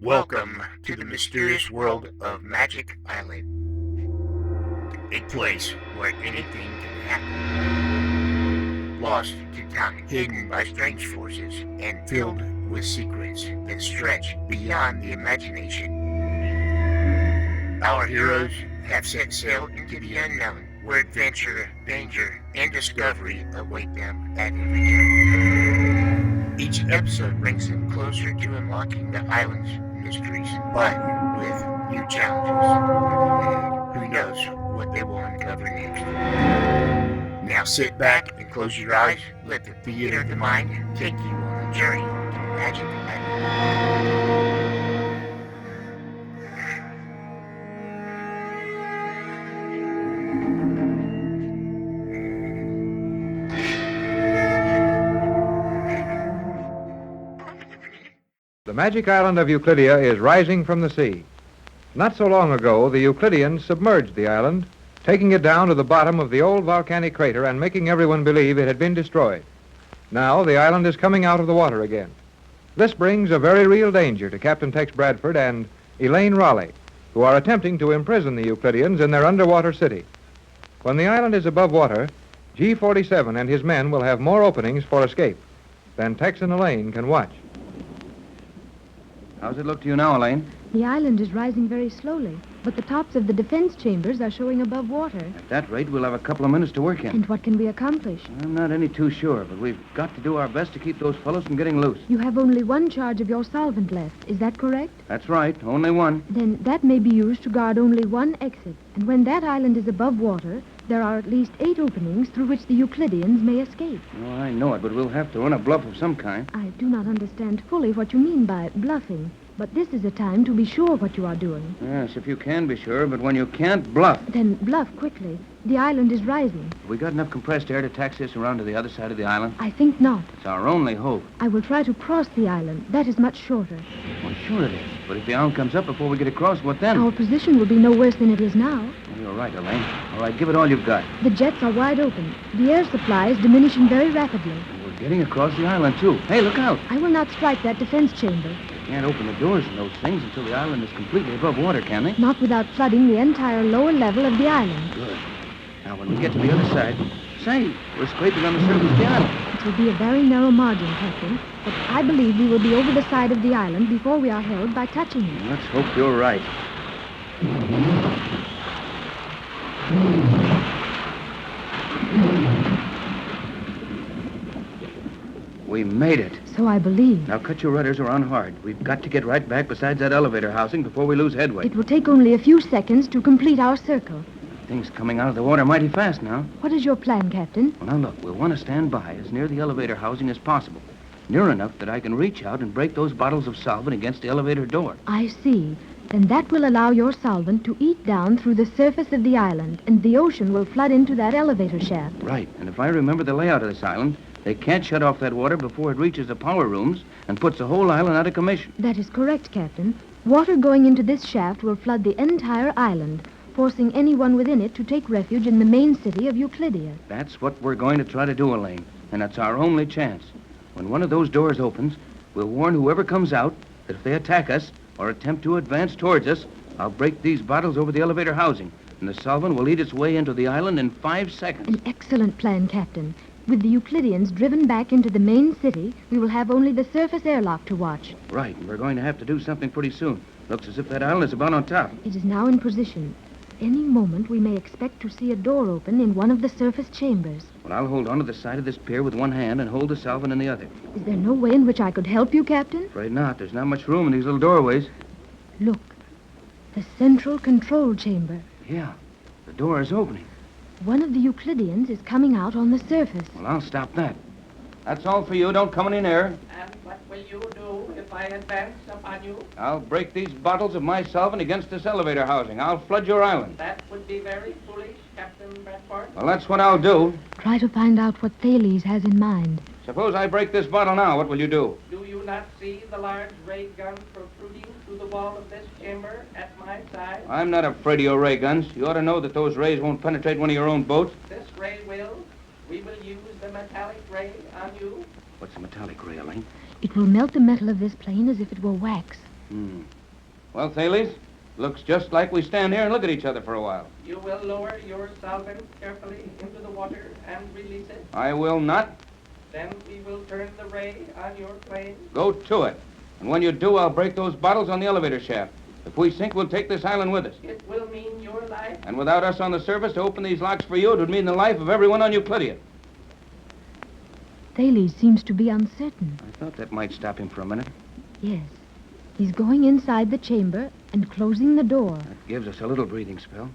Welcome to the mysterious world of Magic Island, a place where anything can happen. Lost to time, hidden by strange forces, and filled with secrets that stretch beyond the imagination. Our heroes have set sail into the unknown, where adventure, danger, and discovery await them at every turn. Each episode brings them closer to unlocking the island's mysteries, but with new challenges. Who knows what they will uncover next? Now sit back and close your eyes. Let the theater of the mind take you on a journey to Magic Island. The magic island of Euclidia is rising from the sea. Not so long ago, the Euclideans submerged the island, taking it down to the bottom of the old volcanic crater and making everyone believe it had been destroyed. Now, the island is coming out of the water again. This brings a very real danger to Captain Tex Bradford and Elaine Raleigh, who are attempting to imprison the Euclideans in their underwater city. When the island is above water, G-47 and his men will have more openings for escape than Tex and Elaine can watch. How's it look to you now, Elaine? The island is rising very slowly, but the tops of the defense chambers are showing above water. At that rate, we'll have a couple of minutes to work in. And what can we accomplish? I'm not any too sure, but we've got to do our best to keep those fellows from getting loose. You have only one charge of your solvent left. Is that correct? That's right, only one. Then that may be used to guard only one exit. And when that island is above water, there are at least 8 openings through which the Euclideans may escape. Oh, I know it, but we'll have to run a bluff of some kind. I do not understand fully what you mean by bluffing. But this is a time to be sure what you are doing. Yes, if you can be sure, but when you can't, bluff. Then bluff quickly. The island is rising. We got enough compressed air to taxi us around to the other side of the island? I think not. It's our only hope. I will try to cross the island. That is much shorter. Well, sure it is. But if the island comes up before we get across, what then? Our position will be no worse than it is now. Well, you're right, Elaine. All right, give it all you've got. The jets are wide open. The air supply is diminishing very rapidly. We're getting across the island, too. Hey, look out. I will not strike that defense chamber. Can't open the doors in those things until the island is completely above water, can they? Not without flooding the entire lower level of the island. Good. Now, when we get to the other side... Say, we're scraping on the surface of the island. It will be a very narrow margin, Captain, but I believe we will be over the side of the island before we are held by touching it. Let's hope you're right. We made it. So I believe. Now cut your rudders around hard. We've got to get right back beside that elevator housing before we lose headway. It will take only a few seconds to complete our circle. Things coming out of the water mighty fast now. What is your plan, Captain? Well, now look, we'll want to stand by as near the elevator housing as possible. Near enough that I can reach out and break those bottles of solvent against the elevator door. I see. Then that will allow your solvent to eat down through the surface of the island, and the ocean will flood into that elevator shaft. Right, and if I remember the layout of this island, they can't shut off that water before it reaches the power rooms and puts the whole island out of commission. That is correct, Captain. Water going into this shaft will flood the entire island, forcing anyone within it to take refuge in the main city of Euclidia. That's what we're going to try to do, Elaine, and it's our only chance. When one of those doors opens, we'll warn whoever comes out that if they attack us or attempt to advance towards us, I'll break these bottles over the elevator housing, and the solvent will eat its way into the island in 5 seconds. An excellent plan, Captain. With the Euclideans driven back into the main city, we will have only the surface airlock to watch. Right, and we're going to have to do something pretty soon. Looks as if that island is about on top. It is now in position. Any moment, we may expect to see a door open in one of the surface chambers. Well, I'll hold onto the side of this pier with one hand and hold the solvent in the other. Is there no way in which I could help you, Captain? Afraid not. There's not much room in these little doorways. Look, the central control chamber. Yeah, the door is opening. One of the Euclideans is coming out on the surface. Well, I'll stop that. That's all for you. Don't come any nearer. And what will you do if I advance upon you? I'll break these bottles of my solvent against this elevator housing. I'll flood your island. That would be very foolish, Captain Bradford. Well, that's what I'll do. Try to find out what Thales has in mind. Suppose I break this bottle now. What will you do? Do you not see the large ray gun protruding through the wall of this chamber at my side? I'm not afraid of your ray guns. You ought to know that those rays won't penetrate one of your own boats. This ray will. We will use the metallic ray on you. What's a metallic ray, Elaine? It will melt the metal of this plane as if it were wax. Well, Thales, looks just like we stand here and look at each other for a while. You will lower your solvent carefully into the water and release it. I will not. Then we will turn the ray on your plane. Go to it. And when you do, I'll break those bottles on the elevator shaft. If we sink, we'll take this island with us. It will mean your life. And without us on the surface to open these locks for you, it would mean the life of everyone on Euclidia. Thales seems to be uncertain. I thought that might stop him for a minute. Yes. He's going inside the chamber and closing the door. That gives us a little breathing spell.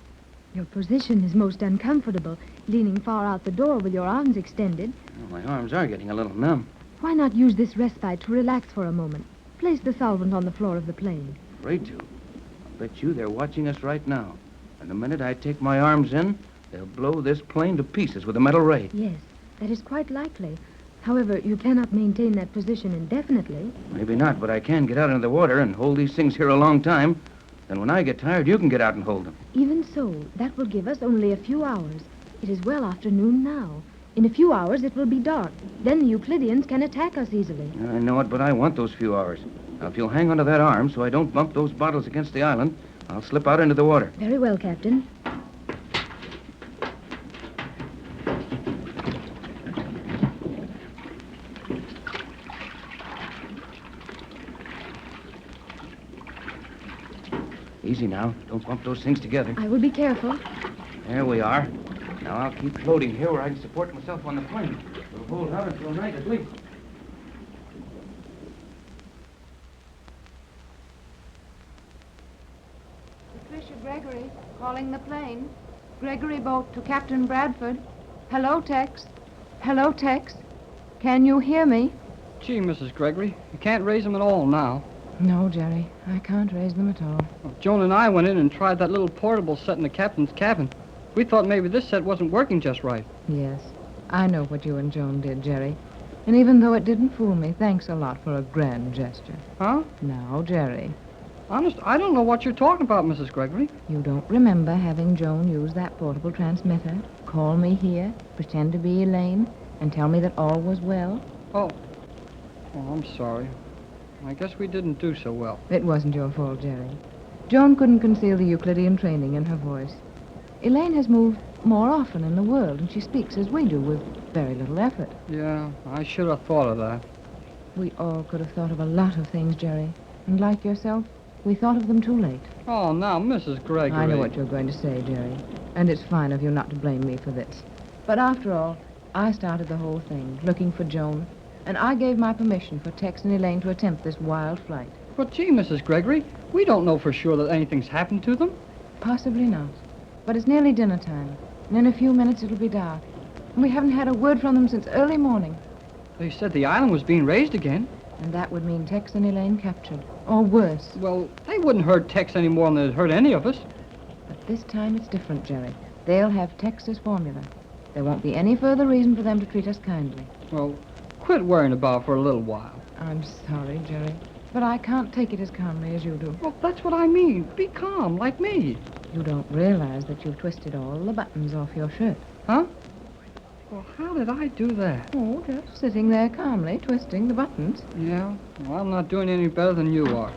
Your position is most uncomfortable, leaning far out the door with your arms extended. Well, my arms are getting a little numb. Why not use this respite to relax for a moment? Place the solvent on the floor of the plane. Afraid to. I'll bet you they're watching us right now. And the minute I take my arms in, they'll blow this plane to pieces with a metal ray. Yes, that is quite likely. However, you cannot maintain that position indefinitely. Maybe not, but I can get out into the water and hold these things here a long time. Then when I get tired, you can get out and hold them. Even so, that will give us only a few hours. It is well after noon now. In a few hours, it will be dark. Then the Euclideans can attack us easily. I know it, but I want those few hours. Now, if you'll hang onto that arm so I don't bump those bottles against the island, I'll slip out into the water. Very well, Captain. Easy now. Don't bump those things together. I will be careful. There we are. Now I'll keep floating here where I can support myself on the plane. We'll hold out until night at least. Patricia Gregory, calling the plane. Gregory boat to Captain Bradford. Hello, Tex. Hello, Tex. Can you hear me? Gee, Mrs. Gregory, you can't raise them at all now. No, Jerry. I can't raise them at all. Well, Joan and I went in and tried that little portable set in the captain's cabin. We thought maybe this set wasn't working just right. Yes. I know what you and Joan did, Jerry. And even though it didn't fool me, thanks a lot for a grand gesture. Huh? Now, Jerry, Honest, I don't know what you're talking about, Mrs. Gregory. you don't remember having Joan use that portable transmitter, call me here, pretend to be Elaine, and tell me that all was well? Oh, I'm sorry. I guess we didn't do so well. It wasn't your fault, Jerry. Joan couldn't conceal the Euclidean training in her voice. Elaine has moved more often in the world, and she speaks as we do, with very little effort. Yeah, I should have thought of that. We all could have thought of a lot of things, Jerry. And like yourself, we thought of them too late. Oh, now, Mrs. Gregory. I know what you're going to say, Jerry. And it's fine of you not to blame me for this. But after all, I started the whole thing, looking for Joan. And I gave my permission for Tex and Elaine to attempt this wild flight. But gee, Mrs. Gregory, we don't know for sure that anything's happened to them. Possibly not. But it's nearly dinner time. And in a few minutes it'll be dark. And we haven't had a word from them since early morning. They said the island was being raised again. And that would mean Tex and Elaine captured. Or worse. Well, they wouldn't hurt Tex any more than they'd hurt any of us. But this time it's different, Jerry. They'll have Tex's formula. There won't be any further reason for them to treat us kindly. Well, quit worrying about it for a little while. I'm sorry, Jerry. But I can't take it as calmly as you do. Well, that's what I mean. Be calm, like me. You don't realize that you've twisted all the buttons off your shirt. Huh? Well, how did I do that? Oh, just sitting there calmly, twisting the buttons. Yeah? Well, I'm not doing any better than you are.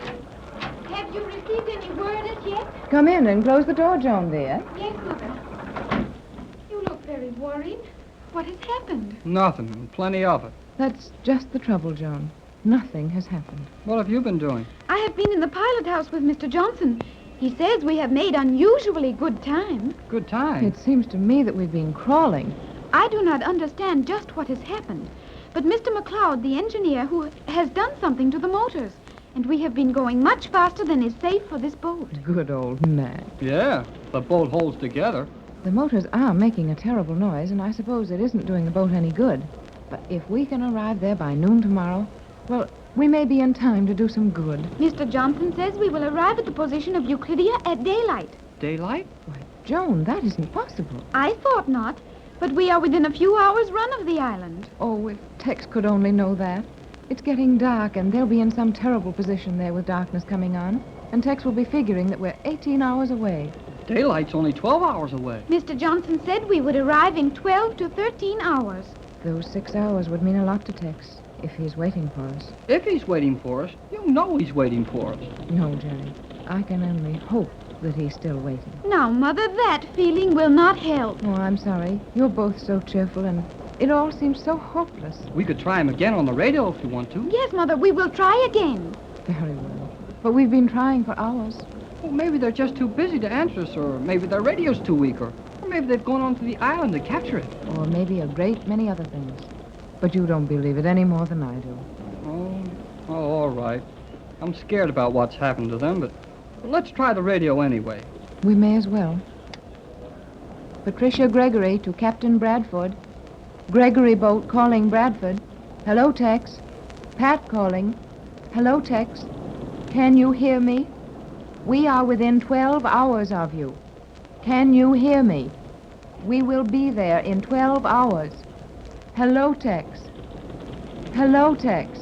Have you received any word as yet? Come in and close the door, Joan, dear. Yes, Mother. You look very worried. What has happened? Nothing, and plenty of it. That's just the trouble, Joan. Nothing has happened. What have you been doing? I have been in the pilot house with Mr. Johnson. He says we have made unusually good time. Good time. It seems to me that we've been crawling. I do not understand just what has happened, but Mr. McLeod, the engineer, who has done something to the motors, and we have been going much faster than is safe for this boat. Good old Mac. Yeah, the boat holds together. The motors are making a terrible noise, and I suppose it isn't doing the boat any good. But if we can arrive there by noon tomorrow, well, we may be in time to do some good. Mr. Johnson says we will arrive at the position of Euclidia at daylight. Daylight? Why, Joan, that isn't possible. I thought not, but we are within a few hours' run of the island. Oh, if Tex could only know that. It's getting dark, and they'll be in some terrible position there with darkness coming on. And Tex will be figuring that we're 18 hours away. Daylight's only 12 hours away. Mr. Johnson said we would arrive in 12 to 13 hours. Those 6 hours would mean a lot to Tex. if he's waiting for us. If he's waiting for us, you know he's waiting for us. No, Jerry. I can only hope that he's still waiting. Now, Mother, that feeling will not help. Oh, I'm sorry. You're both so cheerful, and it all seems so hopeless. We could try him again on the radio if you want to. Yes, Mother, we will try again. Very well. But we've been trying for hours. Well, maybe they're just too busy to answer us, or maybe their radio's too weak, or maybe they've gone onto the island to capture it. Or maybe a great many other things. But you don't believe it any more than I do. Oh, all right. I'm scared about what's happened to them, but let's try the radio anyway. We may as well. Patricia Gregory to Captain Bradford. Gregory boat calling Bradford. Hello, Tex. Pat calling. Hello, Tex. Can you hear me? We are within 12 hours of you. Can you hear me? We will be there in 12 hours. Hello, Tex. Hello, Tex.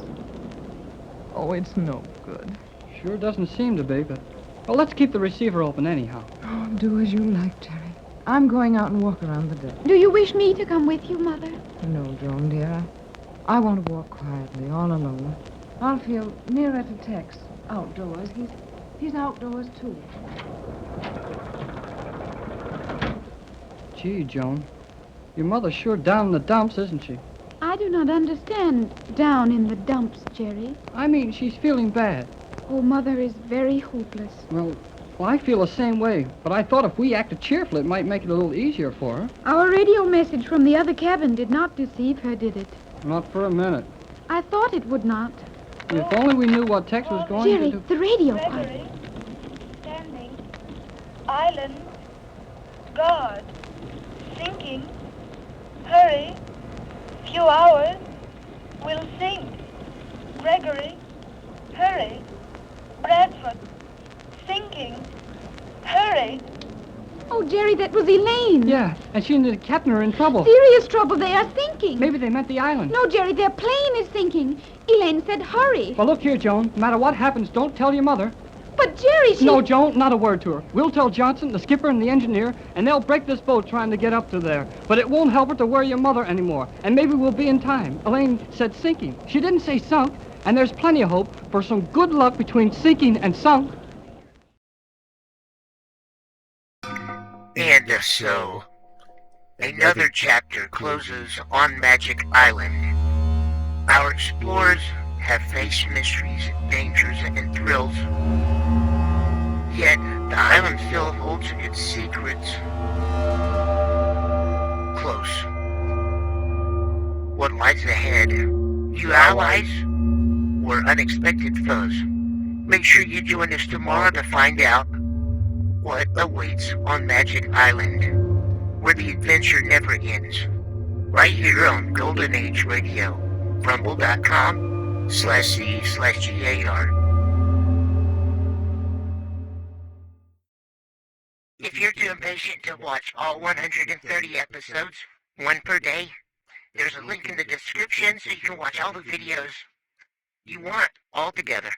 Oh, it's no good. Sure doesn't seem to be, but... Well, let's keep the receiver open anyhow. Oh, do as you like, Jerry. I'm going out and walk around the deck. Do you wish me to come with you, Mother? No, Joan, dear. I want to walk quietly, all alone. I'll feel nearer to Tex outdoors. He's outdoors, too. Gee, Joan, your mother's sure down in the dumps, isn't she? I do not understand down in the dumps, Jerry. I mean, she's feeling bad. Oh, Mother is very hopeless. Well, I feel the same way, but I thought if we acted cheerful, it might make it a little easier for her. Our radio message from the other cabin did not deceive her, did it? Not for a minute. I thought it would not. If only we knew what Tex was going Jerry, to do. the radio Gregory, pilot. standing, island, guard, sinking, hurry, few hours, will sink. Gregory, hurry, Bradford, sinking, hurry. Oh, Jerry, that was Elaine. Yeah, and she and the captain are in trouble. Serious trouble. They are sinking. Maybe they meant the island. No, Jerry, their plane is sinking. Elaine said hurry. Well, look here, Joan. No matter what happens, don't tell your mother. But, Jerry, she... No, Joan, not a word to her. We'll tell Johnson, the skipper, and the engineer, and they'll break this boat trying to get up to there. But it won't help her to worry your mother anymore. And maybe we'll be in time. Elaine said sinking. She didn't say sunk. And there's plenty of hope for some good luck between sinking and sunk. And so, another chapter closes on Magic Island. Our explorers have faced mysteries, dangers, and thrills. Yet, the island still holds its secrets close. What lies ahead? New allies or unexpected foes? Make sure you join us tomorrow to find out what awaits on Magic Island, where the adventure never ends. Right here on Golden Age Radio, rumble.com/C/GAR. If you're too impatient to watch all 130 episodes, one per day, there's a link in the description so you can watch all the videos you want all together.